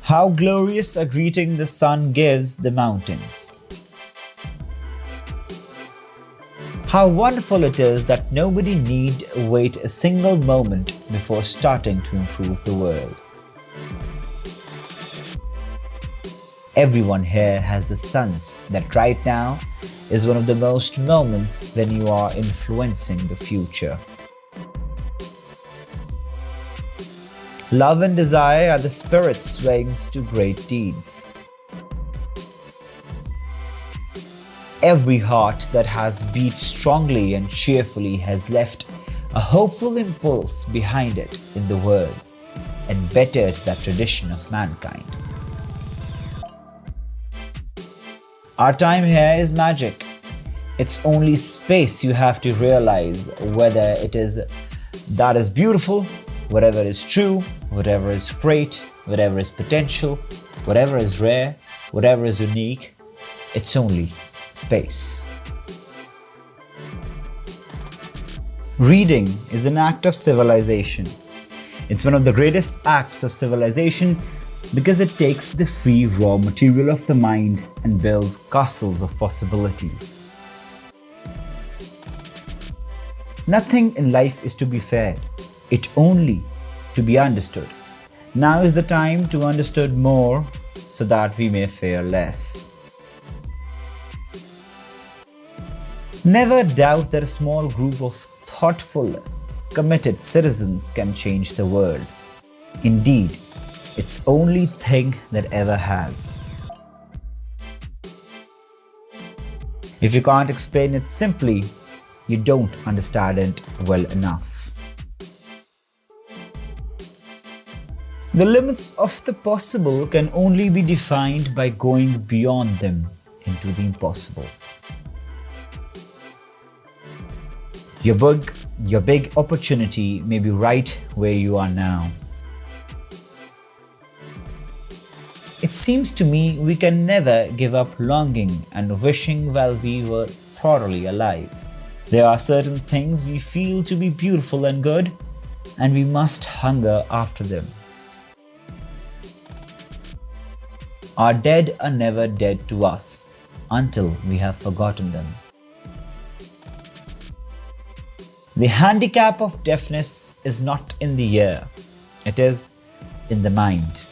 How glorious a greeting the sun gives the mountains. How wonderful it is that nobody need wait a single moment before starting to improve the world. Everyone here has the sense that right now is one of the most moments when you are influencing the future. Love and desire are the spirit's wings to great deeds. Every heart that has beat strongly and cheerfully has left a hopeful impulse behind it in the world and bettered that tradition of mankind. Our time here is magic. It's only space you have to realize whether it is that is beautiful, whatever is true, whatever is great, whatever is potential, whatever is rare, whatever is unique. It's only space. Reading is an act of civilization. It's one of the greatest acts of civilization because it takes the free raw material of the mind and builds castles of possibilities. Nothing in life is to be feared, it only to be understood. Now is the time to understand more so that we may fear less. Never doubt that a small group of thoughtful, committed citizens can change the world. Indeed, it's the only thing that ever has. If you can't explain it simply, you don't understand it well enough. The limits of the possible can only be defined by going beyond them into the impossible. Your big opportunity may be right where you are now. It seems to me we can never give up longing and wishing while we were thoroughly alive. There are certain things we feel to be beautiful and good, and we must hunger after them. Our dead are never dead to us until we have forgotten them. The handicap of deafness is not in the ear, it is in the mind.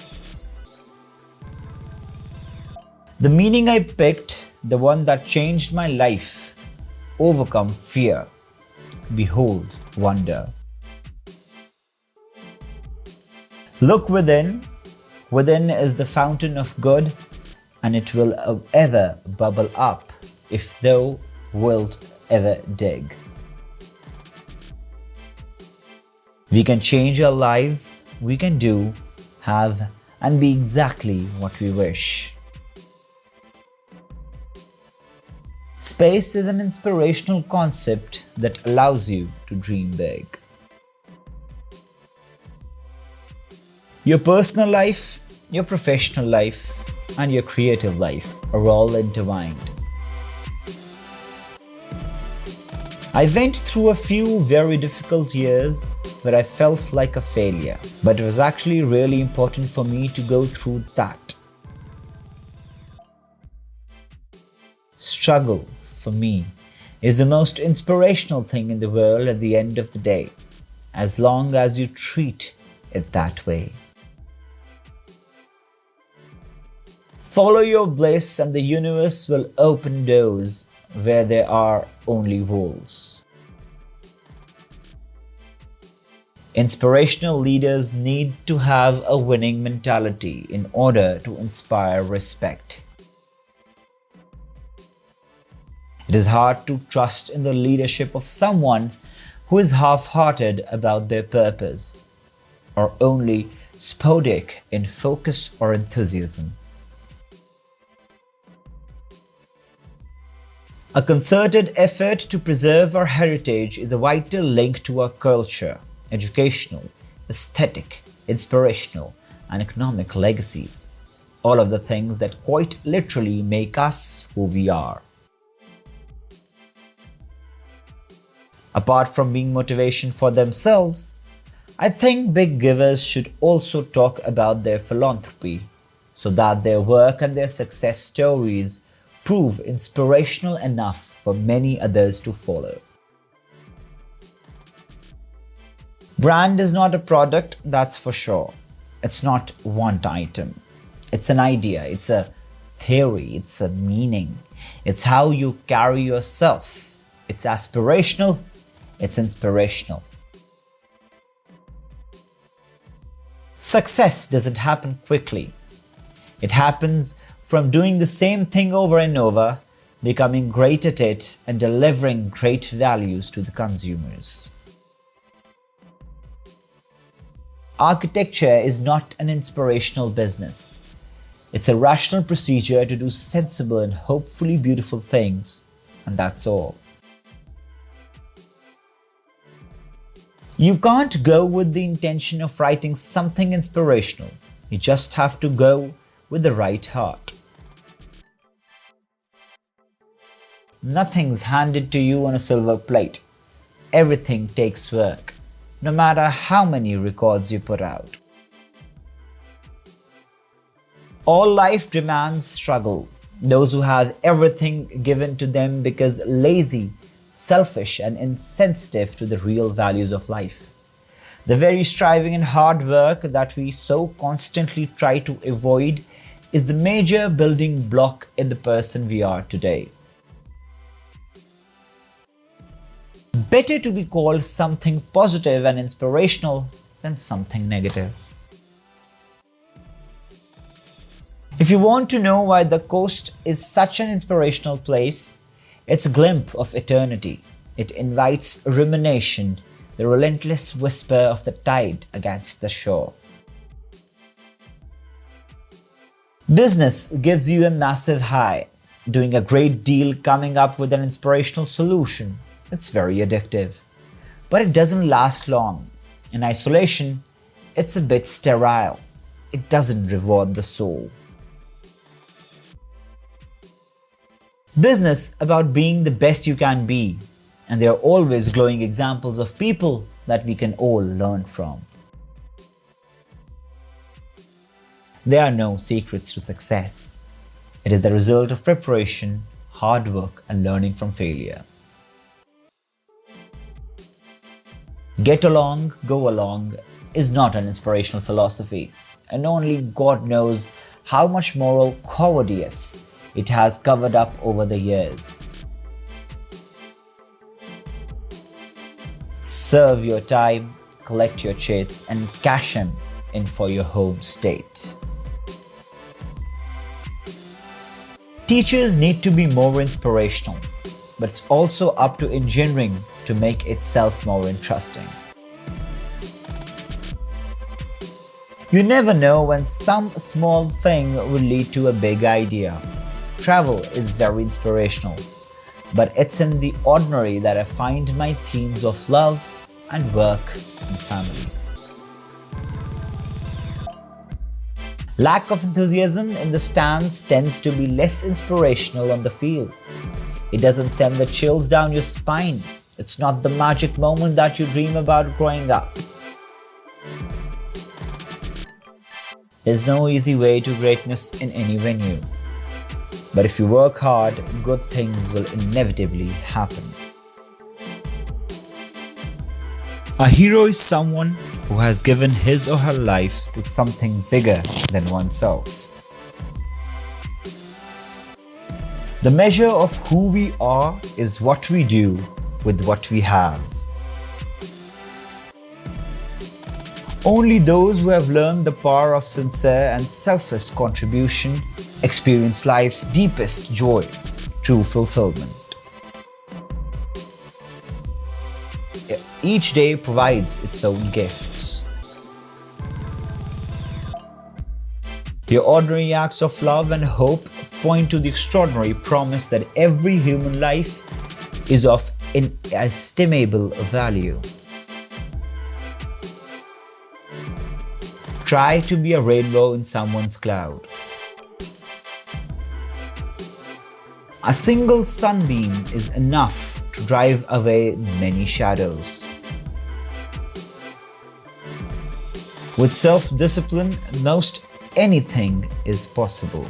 The meaning I picked, the one that changed my life, overcome fear, behold wonder. Look within, within is the fountain of good, and it will ever bubble up if thou wilt ever dig. We can change our lives, we can do, have, and be exactly what we wish. Space is an inspirational concept that allows you to dream big. Your personal life, your professional life, and your creative life are all intertwined. I went through a few very difficult years where I felt like a failure, but it was actually really important for me to go through that. Struggle, for me, is the most inspirational thing in the world at the end of the day, as long as you treat it that way. Follow your bliss and the universe will open doors where there are only walls. Inspirational leaders need to have a winning mentality in order to inspire respect. It is hard to trust in the leadership of someone who is half-hearted about their purpose, or only sporadic in focus or enthusiasm. A concerted effort to preserve our heritage is a vital link to our culture, educational, aesthetic, inspirational, and economic legacies. All of the things that quite literally make us who we are. Apart from being motivation for themselves, I think big givers should also talk about their philanthropy so that their work and their success stories prove inspirational enough for many others to follow. Brand is not a product, that's for sure. It's not one item. It's an idea, it's a theory, it's a meaning. It's how you carry yourself. It's aspirational, it's inspirational. Success doesn't happen quickly. It happens from doing the same thing over and over, becoming great at it, and delivering great values to the consumers. Architecture is not an inspirational business. It's a rational procedure to do sensible and hopefully beautiful things, and that's all. You can't go with the intention of writing something inspirational. You just have to go with the right heart. Nothing's handed to you on a silver plate. Everything takes work, no matter how many records you put out. All life demands struggle. Those who have everything given to them because lazy, selfish, and insensitive to the real values of life. The very striving and hard work that we so constantly try to avoid is the major building block in the person we are today. Better to be called something positive and inspirational than something negative. If you want to know why the coast is such an inspirational place, it's a glimpse of eternity. It invites rumination, the relentless whisper of the tide against the shore. Business gives you a massive high. Doing a great deal, coming up with an inspirational solution. It's very addictive. But it doesn't last long. In isolation, it's a bit sterile. It doesn't reward the soul. Business about being the best you can be, and there are always glowing examples of people that we can all learn from. There are no secrets to success. It is the result of preparation, hard work, and learning from failure. Get along, go along is not an inspirational philosophy, and only God knows how much moral cowardice it has covered up over the years. Serve your time, collect your chits, and cash them in for your home state. Teachers need to be more inspirational, but it's also up to engineering to make itself more interesting. You never know when some small thing will lead to a big idea. Travel is very inspirational, but it's in the ordinary that I find my themes of love and work and family. Lack of enthusiasm in the stands tends to be less inspirational on the field. It doesn't send the chills down your spine. It's not the magic moment that you dream about growing up. There's no easy way to greatness in any venue. But if you work hard, good things will inevitably happen. A hero is someone who has given his or her life to something bigger than oneself. The measure of who we are is what we do with what we have. Only those who have learned the power of sincere and selfless contribution experience life's deepest joy, true fulfillment. Each day provides its own gifts. Your ordinary acts of love and hope point to the extraordinary promise that every human life is of inestimable value. Try to be a rainbow in someone's cloud. A single sunbeam is enough to drive away many shadows. With self-discipline, most anything is possible.